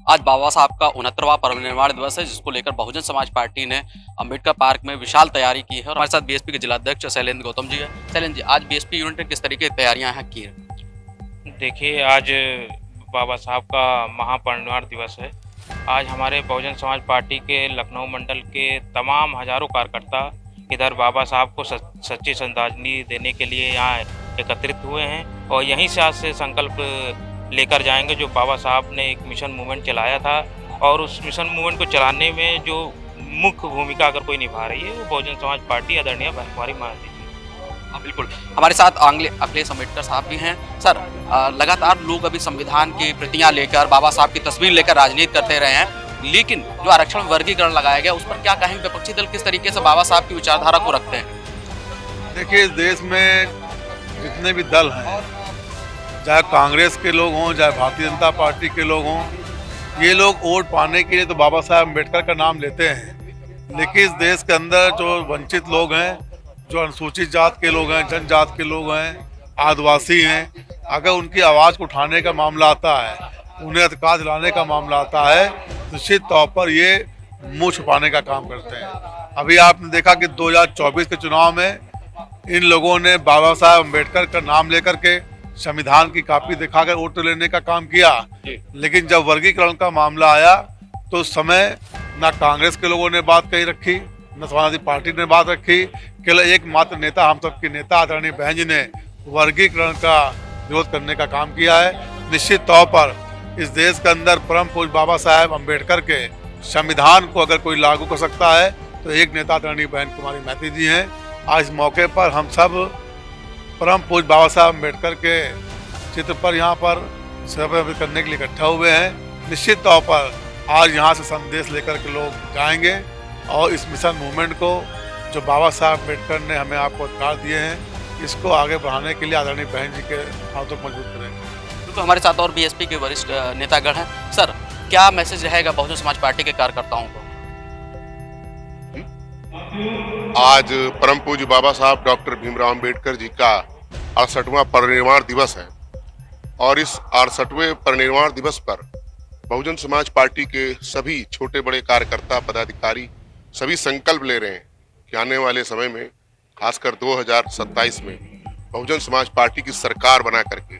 आज बाबा साहब का 69वां परिनिर्वाण दिवस है, जिसको लेकर बहुजन समाज पार्टी ने अंबेडकर पार्क में विशाल तैयारी की है। और हमारे साथ बीएसपी के जिलाध्यक्ष शैलेंद्र गौतम जी है। शैलेंद्र जी, आज बीएसपी यूनिट ने किस तरीके की तैयारियां यहाँ की है? देखिए, आज बाबा साहब का महापरिनिर्वाण दिवस है। आज हमारे बहुजन समाज पार्टी के लखनऊ मंडल के तमाम हजारों कार्यकर्ता इधर बाबा साहब को सच्ची श्रद्धांजलि देने के लिए यहाँ एकत्रित हुए हैं और यहीं से आज से संकल्प लेकर जाएंगे जो बाबा साहब ने एक मिशन मूवमेंट चलाया था। और उस मिशन मूवमेंट को चलाने में जो मुख्य भूमिका अगर कोई निभा रही है वो बहुजन समाज पार्टी आदरणीय हमारी मायावती जी। हाँ, बिल्कुल। हमारे साथ अखिलेश अम्बेडकर साहब भी हैं। सर, लगातार लोग अभी संविधान की प्रतियां लेकर, बाबा साहब की तस्वीर लेकर राजनीति करते रहे हैं, लेकिन जो आरक्षण में वर्गीकरण लगाया गया उस पर क्या कहेंगे? विपक्षी दल किस तरीके से बाबा साहब की विचारधारा को रखते हैं? देखिए, इस देश में जितने भी दल हैं, चाहे कांग्रेस के लोग हों, चाहे भारतीय जनता पार्टी के लोग हों, ये लोग वोट पाने के लिए तो बाबा साहब अम्बेडकर का नाम लेते हैं। लेकिन इस देश के अंदर जो वंचित लोग हैं, जो अनुसूचित जात के लोग हैं, जनजात के लोग हैं, आदिवासी हैं, अगर उनकी आवाज़ को उठाने का मामला आता है, उन्हें अधिकार दिलाने का मामला आता है, निश्चित तौर पर ये मुँह छुपाने का काम करते हैं। अभी आपने देखा कि 2024 के चुनाव में इन लोगों ने बाबा साहब अम्बेडकर का नाम लेकर के संविधान की कॉपी दिखाकर वोट लेने का काम किया। लेकिन जब वर्गीकरण का मामला आया तो उस समय ना कांग्रेस के लोगों ने बात कही रखी, न समाजवादी पार्टी ने बात रखी। केवल एकमात्र नेता, हम सबके नेता आदरणीय बहन जी ने वर्गीकरण का विरोध करने का काम किया है। निश्चित तौर पर इस देश के अंदर परम पूज्य बाबा साहेब अम्बेडकर के संविधान को अगर कोई लागू कर सकता है तो एक नेता आदरणीय बहन कुमारी मायावती जी हैं। आज इस मौके पर हम सब परम पूज्य बाबा साहब अम्बेडकर के चित्र पर यहाँ पर सेवा करने के लिए इकट्ठा हुए हैं। निश्चित तौर पर आज यहाँ से संदेश लेकर के लोग जाएंगे और इस मिशन मूवमेंट को जो बाबा साहब अम्बेडकर ने हमें आपको अधिकार दिए हैं, इसको आगे बढ़ाने के लिए आदरणीय बहन जी के हाथों को मजबूत करेंगे। तो हमारे साथ और बीएसपी के वरिष्ठ नेतागण हैं। सर, क्या मैसेज रहेगा बहुजन समाज पार्टी के कार्यकर्ताओं को? आज परम पूज्य बाबा साहब डॉक्टर भीमराव अंबेडकर जी का 68वां परिनिर्वाण दिवस है और इस 68वें परिनिर्वाण दिवस पर बहुजन समाज पार्टी के सभी छोटे बड़े कार्यकर्ता, पदाधिकारी सभी संकल्प ले रहे हैं कि आने वाले समय में, खासकर 2027 में, बहुजन समाज पार्टी की सरकार बना करके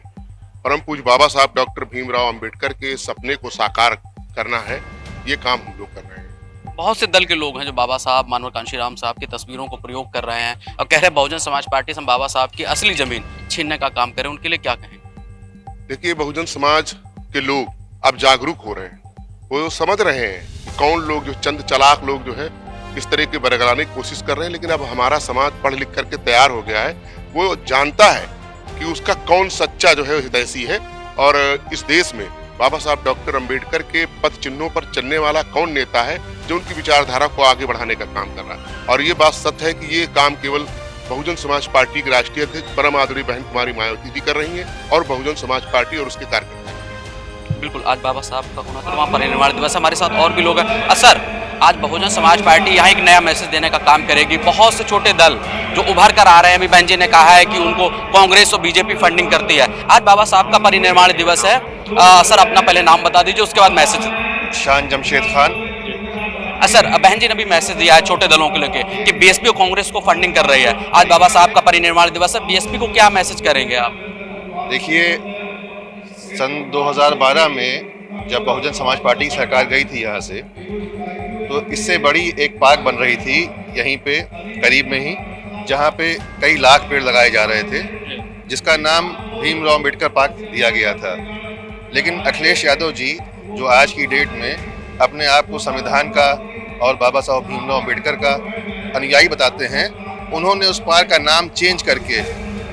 परम पूज्य बाबा साहब डॉक्टर भीमराव अंबेडकर के सपने को साकार करना है। ये काम हम लोग कर रहे हैं। बहुत से दल के लोग हैं जो बाबा साहब, मानव कांशीराम साहब की तस्वीरों को प्रयोग कर रहे हैं और कह रहे हैं बहुजन समाज पार्टी से बाबा साहब की असली जमीन छीनने का काम करे। उनके लिए क्या कहें? देखिए, बहुजन समाज के लोग अब जागरूक हो रहे हैं। वो समझ रहे हैं कि कौन लोग, जो चंद चालाक लोग जो है इस तरह के बरगलाने की कोशिश कर रहे हैं। लेकिन अब हमारा समाज पढ़ लिख करके तैयार हो गया है। वो जानता है कि उसका कौन सच्चा जो है हितैषी है और इस देश में बाबा साहब डॉक्टर अंबेडकर के पद चिन्हों पर चलने वाला कौन नेता है जो उनकी विचारधारा को आगे बढ़ाने का काम कर रहा है। और ये बात सत्य है कि ये काम केवल बहुजन समाज पार्टी के राष्ट्रीय अध्यक्ष परम आदरणीय बहन कुमारी मायावती जी कर रही हैं और बहुजन समाज पार्टी और उसके कार्यकर्ता। बिल्कुल, आज बाबा साहब का 69वां परिनिर्वाण दिवस। हमारे साथ और भी लोग हैं। सर, आज बहुजन समाज पार्टी यहाँ एक नया मैसेज देने का काम करेगी। बहुत से छोटे दल जो उभर कर आ रहे हैं, अभी बहन जी ने कहा है कि उनको कांग्रेस और बीजेपी फंडिंग करती है। आज बाबा साहब का परिनिर्वाण दिवस है। सर, अपना पहले नाम बता दीजिए, उसके बाद मैसेज। शान जमशेद खान। सर, बहन जी ने भी मैसेज दिया है छोटे दलों के लेके कि बीएसपी और कांग्रेस को फंडिंग कर रही है। आज बाबा साहब का परिनिर्वाण दिवस है, बीएसपी को क्या मैसेज करेंगे आप? देखिए, सन 2012 में जब बहुजन समाज पार्टी की सरकार गई थी यहाँ से, तो इससे बड़ी एक पार्क बन रही थी यहीं पे करीब में ही, जहाँ पे कई लाख पेड़ लगाए जा रहे थे, जिसका नाम भीमराव अम्बेडकर पार्क दिया गया था। लेकिन अखिलेश यादव जी, जो आज की डेट में अपने आप को संविधान का और बाबा साहब भीमराव अम्बेडकर का अनुयायी बताते हैं, उन्होंने उस पार्क का नाम चेंज करके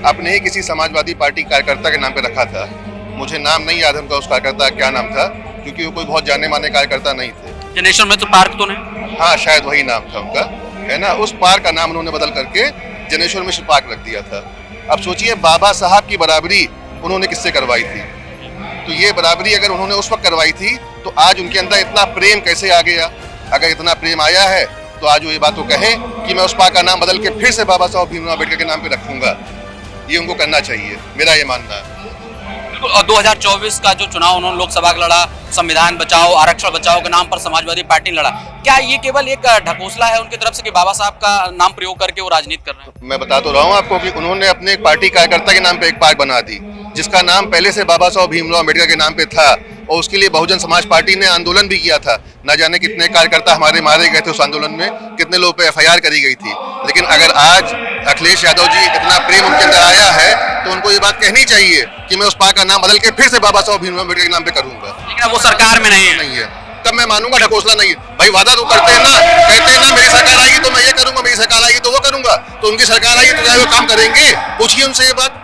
अपने ही किसी समाजवादी पार्टी कार्यकर्ता के नाम पे रखा था। मुझे नाम नहीं याद उनका, उस कार्यकर्ता का क्या नाम था, क्योंकि वो कोई बहुत जाने माने कार्यकर्ता नहीं थे। जनरेशन में तो पार्क तो नहीं? हाँ, शायद वही नाम था उनका, है ना। उस पार्क का नाम उन्होंने बदल करके जनेश्वर मिश्र पार्क रख दिया था। अब सोचिए, बाबा साहब की बराबरी उन्होंने किससे करवाई थी? तो ये बराबरी अगर उन्होंने उस वक्त करवाई थी तो आज उनके अंदर इतना प्रेम कैसे आ गया? अगर इतना प्रेम आया है तो आज वो ये बात को कहें कि मैं उस पार्क का नाम बदल के फिर से बाबा साहब भीमराव अम्बेडकर के नाम पे रखूंगा। ये उनको करना चाहिए, मेरा ये मानना है। बिल्कुल। और 2024 का जो चुनाव उन्होंने लोकसभा का लड़ा, संविधान बचाओ आरक्षण बचाओ के नाम पर समाजवादी पार्टी ने लड़ा, क्या ये केवल एक ढकोसला है उनकी तरफ से कि बाबा साहब का नाम प्रयोग करके वो राजनीति कर रहे हैं? मैं बता तो रहा हूँ आपको कि उन्होंने अपने एक पार्टी कार्यकर्ता के नाम पे एक पार्क बना दी, जिसका नाम पहले से बाबा साहब भीमराव अम्बेडकर के नाम पे था, और उसके लिए बहुजन समाज पार्टी ने आंदोलन भी किया था। न जाने कितने कार्यकर्ता हमारे मारे गए थे उस आंदोलन में, कितने लोगों पे FIR करी गई थी। लेकिन अगर आज अखिलेश यादव जी इतना प्रेम उनके अंदर आया है तो उनको ये बात कहनी चाहिए कि मैं उस पार्क का नाम बदल के फिर से बाबा साहब भीमराव अम्बेडकर के नाम पे करूंगा। लेकिन अब वो सरकार में नहीं है। नहीं है तब मैं मानूंगा ढकोसला नहीं है। भाई वादा तो कहते हैं ना मेरी सरकार आएगी तो मैं ये करूंगा, मेरी सरकार आएगी तो वो करूंगा, तो उनकी सरकार आएगी तो क्या वो काम करेंगे? पूछिए उनसे ये बात।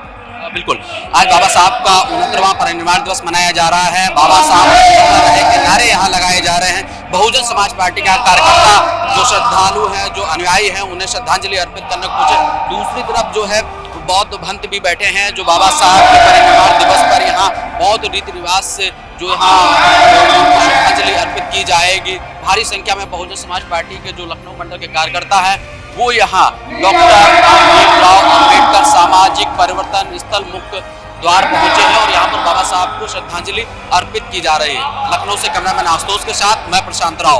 बिल्कुल। आज बाबा साहब का 69वां परिनिर्वाण दिवस मनाया जा रहा है। बाबा साहब के नारे यहाँ लगाए जा रहे हैं। बहुजन समाज पार्टी के कार्यकर्ता जो श्रद्धालु हैं, जो अनुयायी हैं, उन्हें श्रद्धांजलि अर्पित करने पहुंचे। दूसरी तरफ जो है बौद्ध भक्त भी बैठे हैं, जो बाबा साहब के परिनिर्वाण दिवस पर यहाँ बौद्ध रीति रिवाज से जो यहाँ श्रद्धांजलि अर्पित की जाएगी। भारी संख्या में बहुजन समाज पार्टी के जो लखनऊ मंडल के कार्यकर्ता हैं वो यहाँ डॉक्टर भीमराव अम्बेडकर सामाजिक परिवर्तन स्थल मुख्य द्वार पहुंचे हैं और यहाँ पर बाबा साहब को श्रद्धांजलि अर्पित की जा रही है। लखनऊ से कैमरामैन आशुतोष के साथ मैं प्रशांत राव।